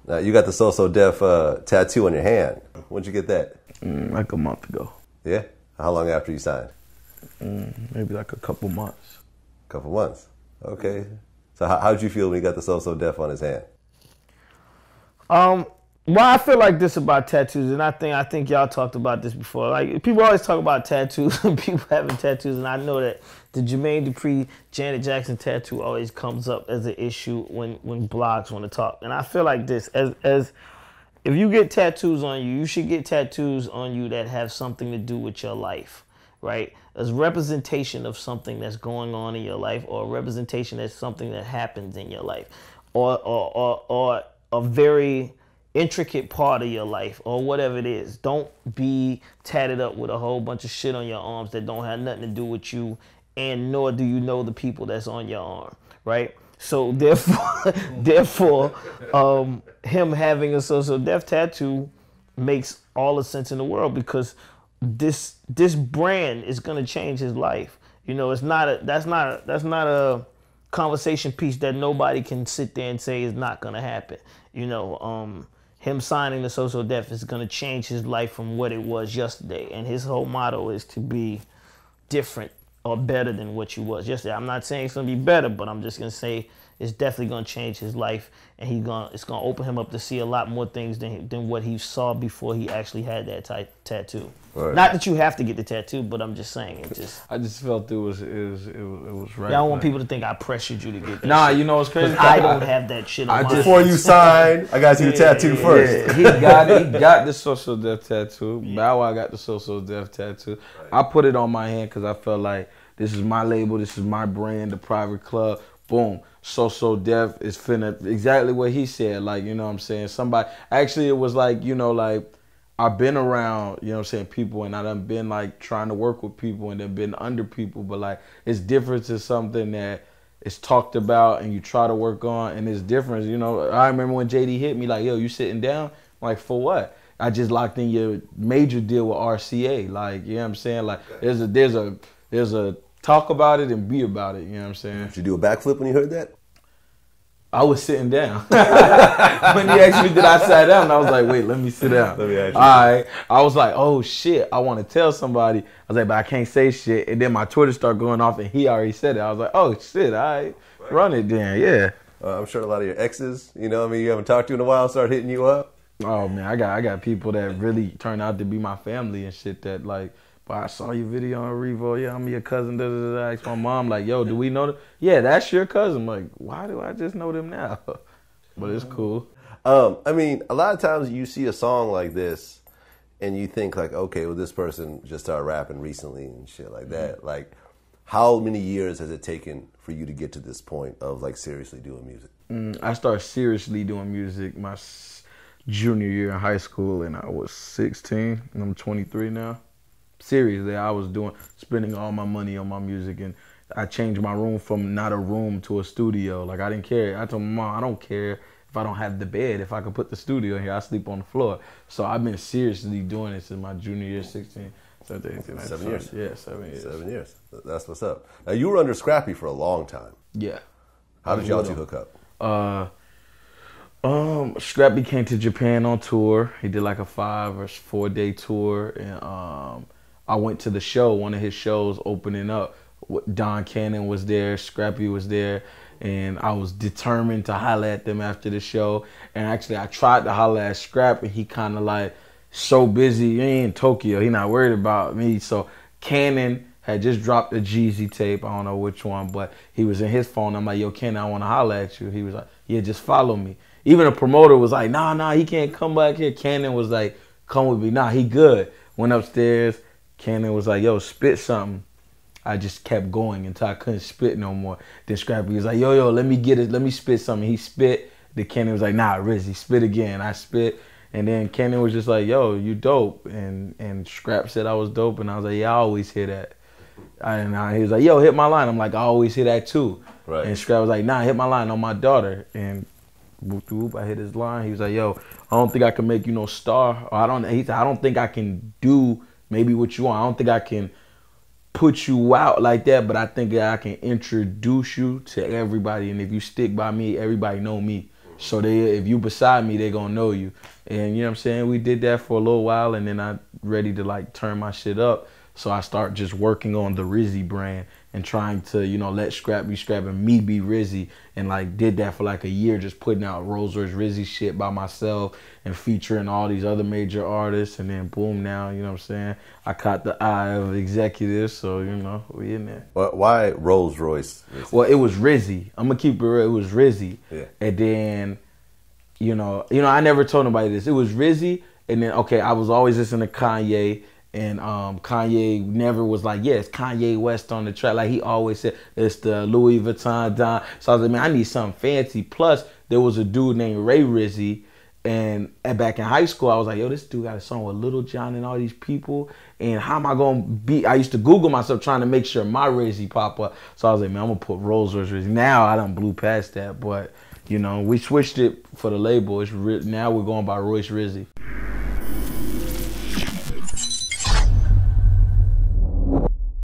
Now, you got the So So Def tattoo on your hand. When'd you get that? Like a month ago. Yeah? How long after you signed? Maybe like a couple months. Couple months. Okay. So how'd you feel when you got the So So Def on his hand? Well, I feel like this about tattoos, and I think y'all talked about this before. Like, people always talk about tattoos and people having tattoos, and I know that the Jermaine Dupri, Janet Jackson tattoo always comes up as an issue when blogs want to talk. And I feel like this, as if you get tattoos on you, you should get tattoos on you that have something to do with your life, right? As representation of something that's going on in your life, or a representation of something that happens in your life, or a very intricate part of your life, or whatever it is. Don't be tatted up with a whole bunch of shit on your arms that don't have nothing to do with you, and nor do you know the people that's on your arm, right? So therefore, him having a So So Def tattoo makes all the sense in the world, because this brand is gonna change his life. You know, that's not a conversation piece that nobody can sit there and say is not gonna happen. You know, him signing the So So Def is gonna change his life from what it was yesterday, and his whole motto is to be different or better than what you was yesterday. I'm not saying it's gonna be better, but I'm just gonna say it's definitely gonna change his life, and it's gonna open him up to see a lot more things than what he saw before he actually had that tattoo. Right. Not that you have to get the tattoo, but I'm just saying I just felt it was right. I don't want people to think I pressured you to get that. Nah, shit. You know what's crazy? I don't have that shit on my Before you sign, I got you the tattoo first. Yeah, he got the So So Def tattoo. Bow Wow got the So So Def tattoo. I put it on my hand because I felt like this is my label, this is my brand, the private club. Boom. So So Def is finna, exactly what he said. Like, you know what I'm saying? Somebody, actually it was like, you know, like, I've been around, you know what I'm saying, people, and I done been like trying to work with people and then been under people, but like it's different to something that is talked about and you try to work on, and it's different. You know, I remember when JD hit me like, yo, you sitting down? I'm like, for what? I just locked in your major deal with RCA. Like, you know what I'm saying? Like there's a talk about it and be about it, you know what I'm saying? Did you do a backflip when you heard that? I was sitting down. When he asked me did I sit down, I was like, wait, let me sit down. Let me ask you. All right. I was like, oh shit, I want to tell somebody. I was like, but I can't say shit. And then my Twitter started going off and he already said it. I was like, oh shit, all right. Run it then, yeah. I'm sure a lot of your exes, you know what I mean, you haven't talked to in a while, start hitting you up. Oh man, I got people that really turn out to be my family and shit that like, but I saw your video on Revo. Yeah, I'm your cousin. I asked my mom, like, yo, do we know them? Yeah, that's your cousin. I'm like, why do I just know them now? But it's cool. I mean, a lot of times you see a song like this and you think like, okay, well, this person just started rapping recently and shit like that. Like, how many years has it taken for you to get to this point of like seriously doing music? I started seriously doing music my junior year in high school, and I was 16, and I'm 23 now. Seriously, I was spending all my money on my music, and I changed my room from not a room to a studio. Like, I didn't care. I told my mom, I don't care if I don't have the bed. If I could put the studio in here, I sleep on the floor. So I've been seriously doing this in my junior year, 16, 17, 18, 19, 7 years. Yeah, 7 years. 7 years. That's what's up. Now, you were under Scrappy for a long time. Yeah. How did y'all two hook up? Scrappy came to Japan on tour. He did like a 5 or 4 day tour, and I went to the show, one of his shows opening up. Don Cannon was there, Scrappy was there, and I was determined to holler at them after the show. And actually, I tried to holler at Scrap, and he kind of like so busy. He ain't in Tokyo. He not worried about me. So Cannon had just dropped a Jeezy tape. I don't know which one, but he was in his phone. I'm like, yo, Cannon, I want to holler at you. He was like, yeah, just follow me. Even the promoter was like, nah, he can't come back here. Cannon was like, come with me. Nah, he good. Went upstairs. Cannon was like, yo, spit something. I just kept going until I couldn't spit no more. Then Scrappy was like, yo, let me get it. Let me spit something. He spit. Then Cannon was like, nah, Rizzy, spit again. I spit. And then Cannon was just like, yo, you dope. And Scrap said I was dope. And I was like, yeah, I always hear that. And he was like, yo, hit my line. I'm like, I always hear that too. Right. And Scrap was like, nah, hit my line on my daughter. And whoop, whoop, I hit his line. He was like, yo, I don't think I can make you no star. Or he said, I don't think I can do maybe what you want. I don't think I can put you out like that, but I think that I can introduce you to everybody. And if you stick by me, everybody know me. So if you beside me, they gonna know you. And you know what I'm saying? We did that for a little while, and then I ready to like turn my shit up. So I start just working on the Rizzy brand and trying to, you know, let Scrap be Scrap and me be Rizzy. And like did that for like a year, just putting out Royce Rizzy shit by myself and featuring all these other major artists. And then boom, now, you know what I'm saying? I caught the eye of executives, so you know, we in there. Why Rolls Royce? Well, it was Rizzy. I'm gonna keep it real. It was Rizzy. Yeah. And then, you know, I never told nobody this. It was Rizzy, and then okay, I was always listening to Kanye. And Kanye never was like, yeah, it's Kanye West on the track. Like he always said, it's the Louis Vuitton Don. So I was like, man, I need something fancy. Plus, there was a dude named Ray Rizzy. And back in high school, I was like, yo, this dude got a song with Little John and all these people. And how am I going to be? I used to Google myself trying to make sure my Rizzy pop up. So I was like, man, I'm going to put Royce Rizzy. Now I done blew past that. But, you know, we switched it for the label. Now we're going by Royce Rizzy.